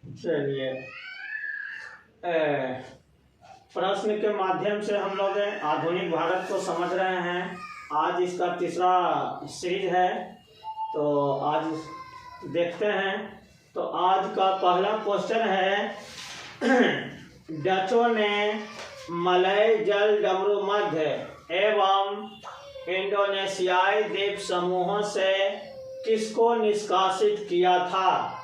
चलिए, प्रश्न के माध्यम से हम लोग आधुनिक भारत को समझ रहे हैं। आज इसका तीसरा सीरीज है, तो आज देखते हैं। तो आज का पहला क्वेश्चन है डचों ने मलय जल डमरू मध्य एवं इंडोनेशियाई द्वीप समूहों से किसको निष्कासित किया था?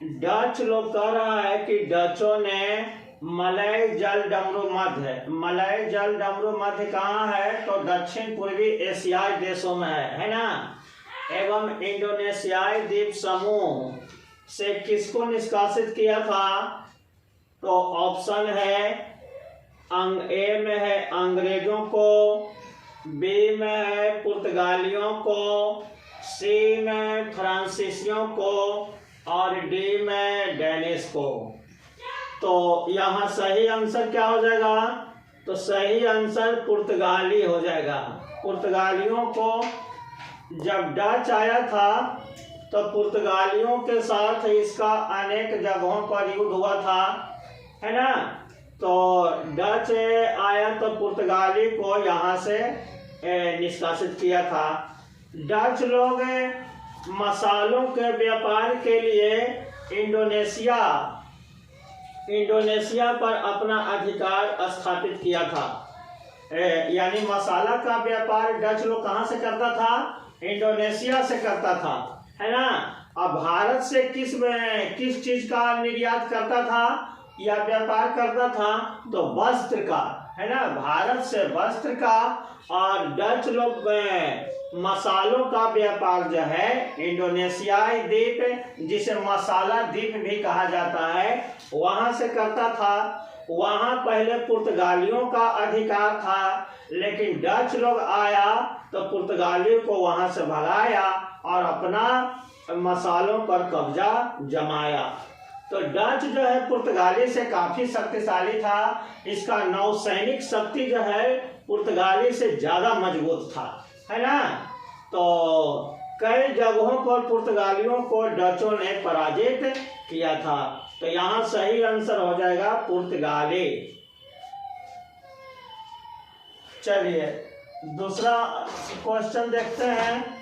डच लोग कह रहा है कि डचों ने मलय जल डमरू मध्य कहाँ है? तो दक्षिण पूर्वी एशियाई देशों में है ना। एवं इंडोनेशियाई द्वीप समूह से किसको निष्कासित किया था? तो ऑप्शन है ए में है अंग्रेजों को, बी में है पुर्तगालियों को, सी में फ्रांसीसियों को और डी में डेनिश को। तो यहाँ सही आंसर क्या हो जाएगा? तो सही आंसर पुर्तगाली हो जाएगा। पुर्तगालियों को जब डच आया था तो पुर्तगालियों के साथ इसका अनेक जगहों पर युद्ध हुआ था, है ना। तो डच आया तो पुर्तगाली को यहाँ से निष्कासित किया था। डच लोग मसालों के व्यापार के लिए इंडोनेशिया पर अपना अधिकार स्थापित किया था। यानी मसाला का व्यापार डच लोग कहाँ से करता था? इंडोनेशिया से करता था, है ना। अब भारत से किस चीज का निर्यात करता था या व्यापार करता था? तो वस्त्र का, है ना। भारत से वस्त्र का और डच लोग मसालों का व्यापार जो है इंडोनेशियाई द्वीप, जिसे मसाला द्वीप भी कहा जाता है, वहां से करता था। वहां पहले पुर्तगालियों का अधिकार था, लेकिन डच लोग आया तो पुर्तगालियों को वहां से भगाया और अपना मसालों पर कब्जा जमाया। तो डच जो है पुर्तगाली से काफी शक्तिशाली था। इसका नौसैनिक शक्ति जो है पुर्तगाली से ज्यादा मजबूत था, है ना। तो कई जगहों पर पुर्तगालियों को डचों ने पराजित किया था। तो यहाँ सही आंसर हो जाएगा पुर्तगाली। चलिए दूसरा क्वेश्चन देखते हैं।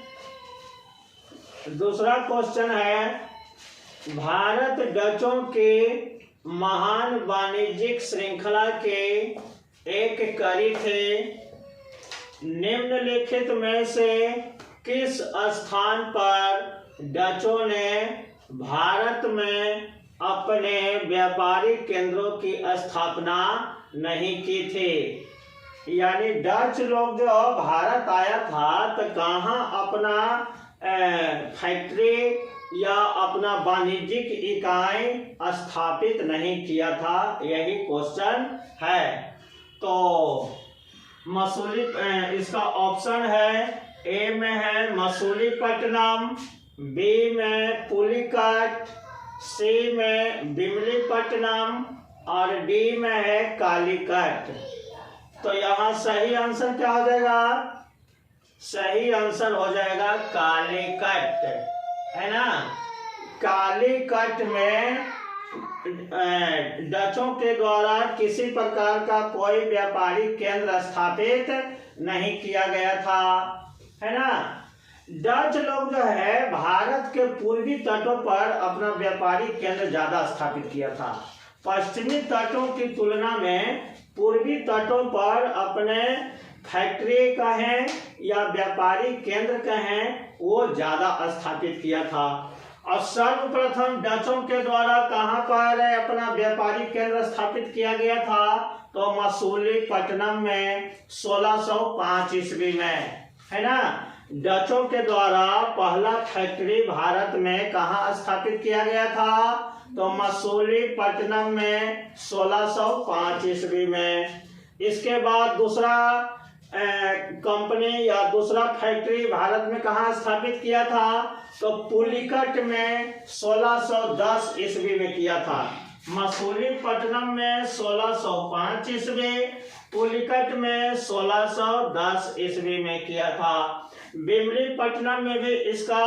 दूसरा क्वेश्चन है भारत डचों के महान वाणिज्यिक श्रृंखला के एक कड़ी थे। निम्नलिखित में से किस स्थान पर डचों ने भारत में अपने व्यापारिक केंद्रों की स्थापना नहीं की थी? यानी डच लोग जो भारत आया था तो कहाँ अपना फैक्ट्री या अपना वाणिज्यिक इकाई स्थापित नहीं किया था, यही क्वेश्चन है। तो मसूली, इसका ऑप्शन है ए में है मसूलीपट्टनम, बी में पुलिकट, सी में बिमलीपट्टनम और डी में है कालीकट। तो यहाँ सही आंसर क्या हो जाएगा? सही आंसर हो जाएगा कालीकट, है ना। कालीकट में डचों के द्वारा किसी प्रकार का कोई व्यापारिक केंद्र स्थापित नहीं किया गया था, है ना। डच लोग जो है भारत के पूर्वी तटों पर अपना व्यापारिक केंद्र ज्यादा स्थापित किया था। पश्चिमी तटों की तुलना में पूर्वी तटों पर अपने फैक्ट्री कहें या व्यापारिक केंद्र कहें, वो ज्यादा स्थापित किया था। और सर्वप्रथम डचों के द्वारा कहाँ पर अपना व्यापारिक केंद्र स्थापित किया गया था? तो मसूलीपट्टनम में 1605 ईस्वी में, है ना। डचों के द्वारा पहला फैक्ट्री भारत में कहाँ स्थापित किया गया था? तो मसूलीपट्टनम में 1605 ईस्वी में। इसके बाद दूसरा कंपनी या दूसरा फैक्ट्री भारत में कहाँ स्थापित किया था? तो पुलिकट में 1610 ईस्वी में किया था। मसूलीपट्टनम में 1605 ईस्वी, पुलिकट में 1610 ईस्वी में किया था। बिमलीपट्टनम में भी इसका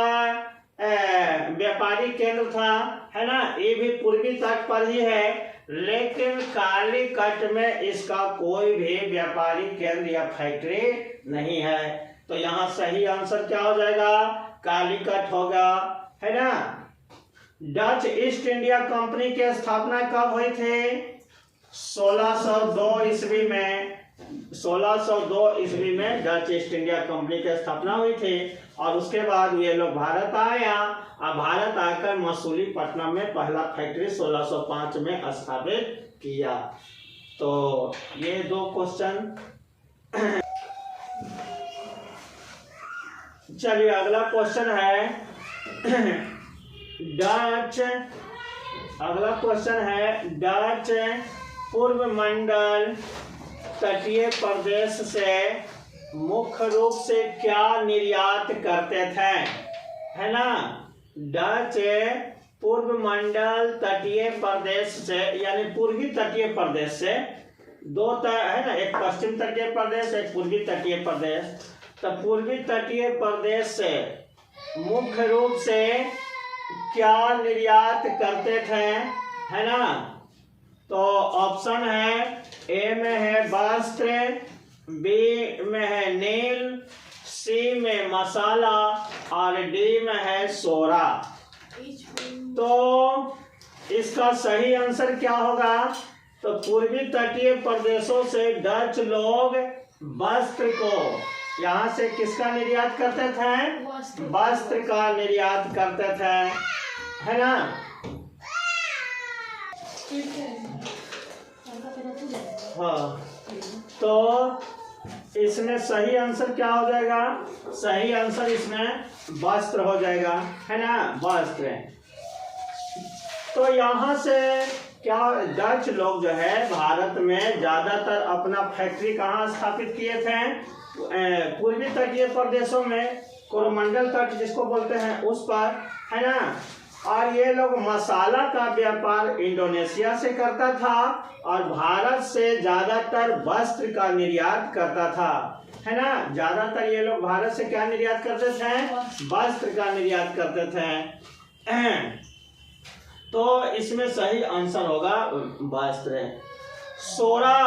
व्यापारी केंद्र था, है ना, ये भी पूर्वी तट पर ही है, लेकिन कालीकट में इसका कोई भी व्यापारी केंद्र या फैक्ट्री नहीं है। तो यहाँ सही आंसर क्या हो जाएगा? कालीकट होगा, है ना। डच ईस्ट इंडिया कंपनी की स्थापना कब हुई थी? 1602 ईस्वी में। 1602 ईस्वी में डच ईस्ट इंडिया कंपनी की स्थापना हुई थी और उसके बाद ये लोग भारत आया और भारत आकर मसूलीपट्टनम में पहला फैक्ट्री 1605 में स्थापित किया। तो ये 2 क्वेश्चन। चलिए अगला क्वेश्चन है डच पूर्व मंडल तटीय प्रदेश से मुख्य रूप से क्या निर्यात करते थे? है ना, डच पूर्व मंडल तटीय प्रदेश से यानी पूर्वी तटीय प्रदेश से 2 है ना, एक पश्चिम तटीय प्रदेश, एक पूर्वी तटीय प्रदेश। तो पूर्वी तटीय प्रदेश से मुख्य रूप से क्या निर्यात करते थे? है ना, तो ऑप्शन है, ए में है वस्त्र, बी में है नील, सी में मसाला और डी में है सोरा। तो इसका सही आंसर क्या होगा? तो पूर्वी तटीय प्रदेशों से डच लोग वस्त्र को, यहाँ से किसका निर्यात करते थे? वस्त्र का निर्यात करते थे, है ना। हाँ, तो इसमें सही आंसर क्या हो जाएगा? सही आंसर इसमें वस्त्र हो जाएगा, है ना, वस्त्र। तो यहाँ से क्या डच लोग जो है भारत में ज्यादातर अपना फैक्ट्री कहाँ स्थापित किए थे? पूर्वी तटीय प्रदेशों में, कोरोमंडल तट जिसको बोलते हैं उस पर, है ना। और ये लोग मसाला का व्यापार इंडोनेशिया से करता था और भारत से ज्यादातर वस्त्र का निर्यात करता था, है ना। ज्यादातर ये लोग भारत से क्या निर्यात करते थे? वस्त्र का निर्यात करते थे। तो इसमें सही आंसर होगा वस्त्र। सोरा,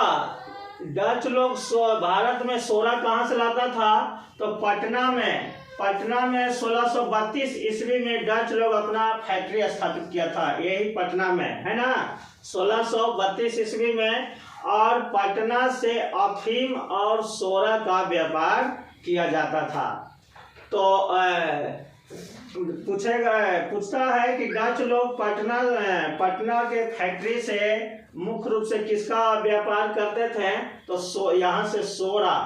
डच लोग भारत में सोरा कहाँ से लाता था? तो पटना में 1632 ईस्वी में डच लोग अपना फैक्ट्री स्थापित किया था, यही पटना में, है ना, 1632 ईस्वी में। और पटना से अफीम और सोरा का व्यापार किया जाता था। तो पूछता है कि डच लोग पटना के फैक्ट्री से मुख्य रूप से किसका व्यापार करते थे? तो यहाँ से सोरा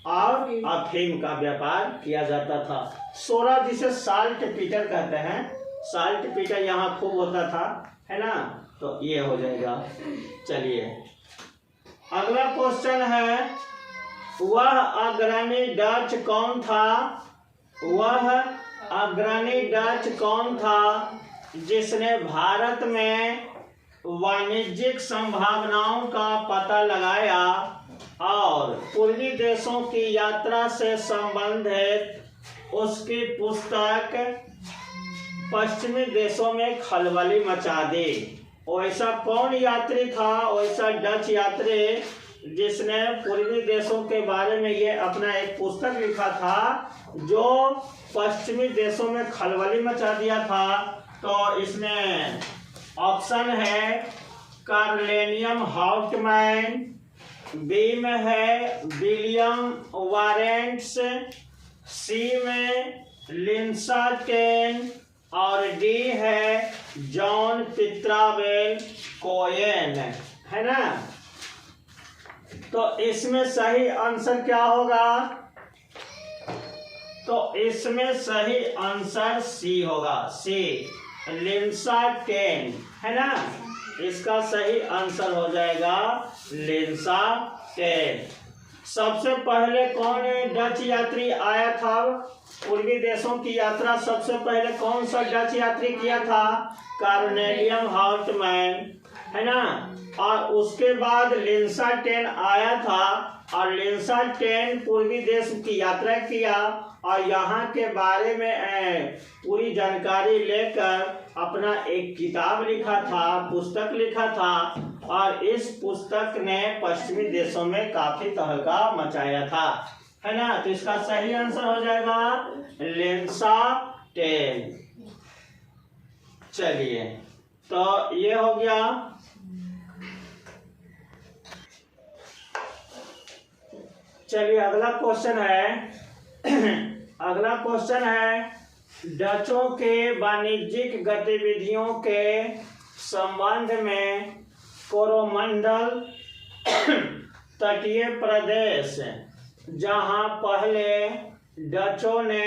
और अफीम का व्यापार किया जाता था। सोरा जिसे साल्ट पीटर कहते हैं, साल्ट पीटर यहाँ खूब होता था, है ना। तो ये हो जाएगा। चलिए अगला क्वेश्चन है, वह अग्रणी डच कौन था? वह अग्रणी डच कौन था जिसने भारत में वाणिज्यिक संभावनाओं का पता लगाया और पूर्वी देशों की यात्रा से संबंधित उसकी पुस्तक पश्चिमी देशों में खलबली मचा दी? वैसा कौन यात्री था, वैसा डच यात्री जिसने पूर्वी देशों के बारे में ये अपना एक पुस्तक लिखा था जो पश्चिमी देशों में खलबली मचा दिया था? तो इसमें ऑप्शन है कार्लेनियम हाउटमैन, बी में है विलियम वारेंट्स, सी में लिंसा टेन और डी है जॉन पित्रावेल कोएन, है ना। तो इसमें सही आंसर क्या होगा? तो इसमें सही आंसर सी होगा, सी लिंसा टेन, है ना। इसका सही आंसर हो जाएगा लिंसा टेन। सबसे पहले कौन डच यात्री आया था? पूर्वी देशों की यात्रा सबसे पहले कौन सा डच यात्री किया था? कार्नेलियम हाउटमैन, है ना। और उसके बाद लिंसा टेन आया था और लिंसा टेन पूर्वी देश की यात्रा किया और यहाँ के बारे में पूरी जानकारी लेकर अपना एक किताब लिखा था, पुस्तक लिखा था, और इस पुस्तक ने पश्चिमी देशों में काफी तहलका मचाया था, है ना। तो इसका सही आंसर हो जाएगा लेंसा टेल। चलिए, तो ये हो गया। चलिए, अगला क्वेश्चन है डचों के वाणिज्यिक गतिविधियों के संबंध में कोरोमंडल तटीय प्रदेश, जहां पहले डचों ने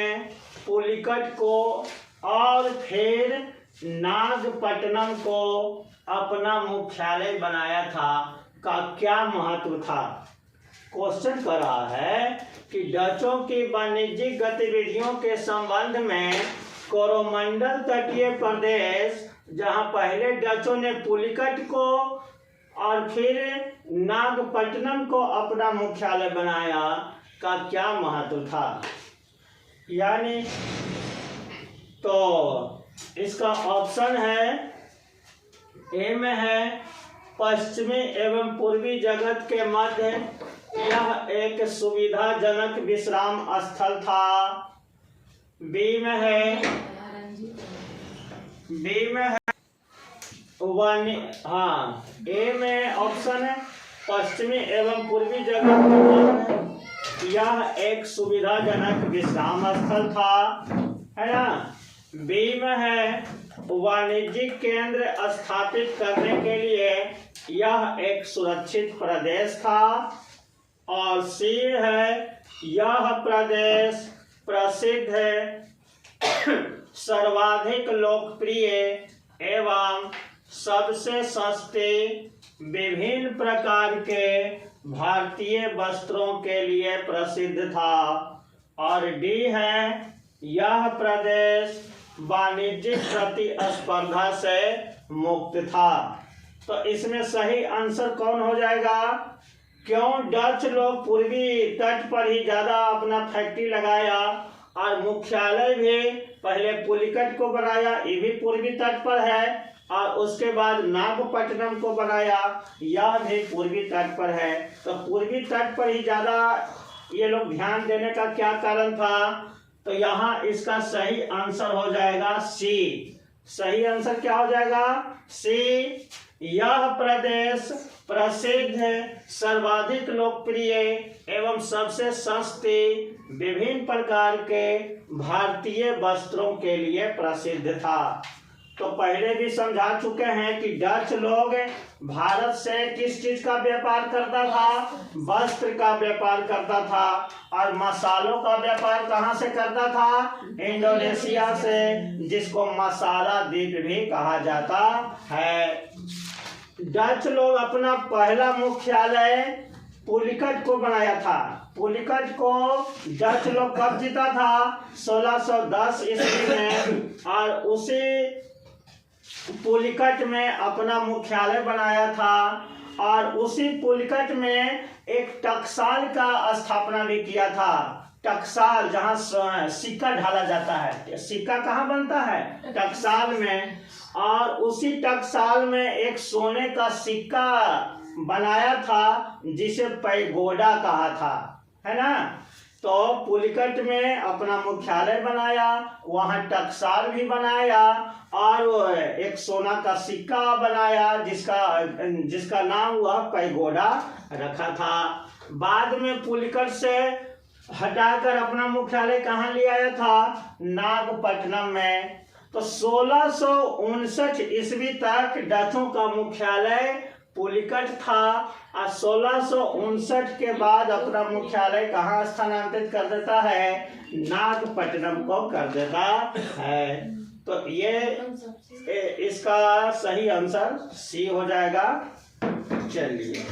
पुलिकट को और फिर नागपट्टनम को अपना मुख्यालय बनाया था, का क्या महत्व था। क्वेश्चन कर रहा है कि डचों की वाणिज्यिक गतिविधियों के संबंध में कोरोमंडल तटीय प्रदेश, जहां पहले डचों ने पुलिकट को और फिर नागपट्टनम को अपना मुख्यालय बनाया, का क्या महत्व था। यानी तो इसका ऑप्शन है ए में है पश्चिमी एवं पूर्वी जगत के मध्य यह एक सुविधाजनक विश्राम स्थल था। बी में है ए में ऑप्शन है पश्चिमी एवं पूर्वी जगत के मध्य यह एक सुविधाजनक विश्राम स्थल था, है ना। बी में है वाणिज्यिक केंद्र स्थापित करने के लिए यह एक सुरक्षित प्रदेश था, और सी है यह प्रदेश प्रसिद्ध सर्वाधिक लोकप्रिय एवं सबसे सस्ते विभिन्न प्रकार के भारतीय वस्त्रों के लिए प्रसिद्ध था, और डी है यह प्रदेश वाणिज्यिक प्रतिस्पर्धा से मुक्त था। तो इसमें सही आंसर कौन हो जाएगा। क्यों डच लोग पूर्वी तट पर ही ज्यादा अपना फैक्ट्री लगाया, और मुख्यालय भी पहले पुलिकट को बनाया, ये भी पूर्वी तट पर है, और उसके बाद नागपट्टनम को बनाया, यह भी पूर्वी तट पर है। तो पूर्वी तट पर ही ज्यादा ये लोग ध्यान देने का क्या कारण था। तो यहाँ इसका सही आंसर हो जाएगा सी। सही आंसर क्या हो जाएगा सी। यह प्रदेश प्रसिद्ध सर्वाधिक लोकप्रिय एवं सबसे सस्ते विभिन्न प्रकार के भारतीय वस्त्रों के लिए प्रसिद्ध था। तो पहले भी समझा चुके हैं कि डच लोग भारत से किस चीज का व्यापार करता था, वस्त्र का व्यापार करता था, और मसालों का व्यापार कहाँ से करता था, इंडोनेशिया से, जिसको मसाला द्वीप भी कहा जाता है। डच लोग अपना पहला मुख्यालय पुलिकट को बनाया था। पुलिकट को डच लोग कब जीता था 1610 ईस्वी में, और उसी पुलिकट में अपना मुख्यालय बनाया था, और उसी पुलिकट में एक टकसाल का स्थापना भी किया था। टकसाल जहाँ सिक्का ढाला जाता है, सिक्का कहाँ बनता है टकसाल में, और उसी टकसाल में एक सोने का सिक्का बनाया था जिसे पैगोडा कहा था, है ना। तो पुलिकट में अपना मुख्यालय बनाया, वहां टकसाल भी बनाया, और एक सोना का सिक्का बनाया जिसका नाम हुआ पैगोडा रखा था। बाद में पुलिकट से हटाकर अपना मुख्यालय कहाँ ले आया था, नागपट्टनम में। तो 1659 ईस्वी तक डचों का मुख्यालय पुलिकट था, और 1659 के बाद अपना मुख्यालय कहाँ स्थानांतरित कर देता है, नागपट्टनम को कर देता है। तो ये इसका सही आंसर सी हो जाएगा। चलिए।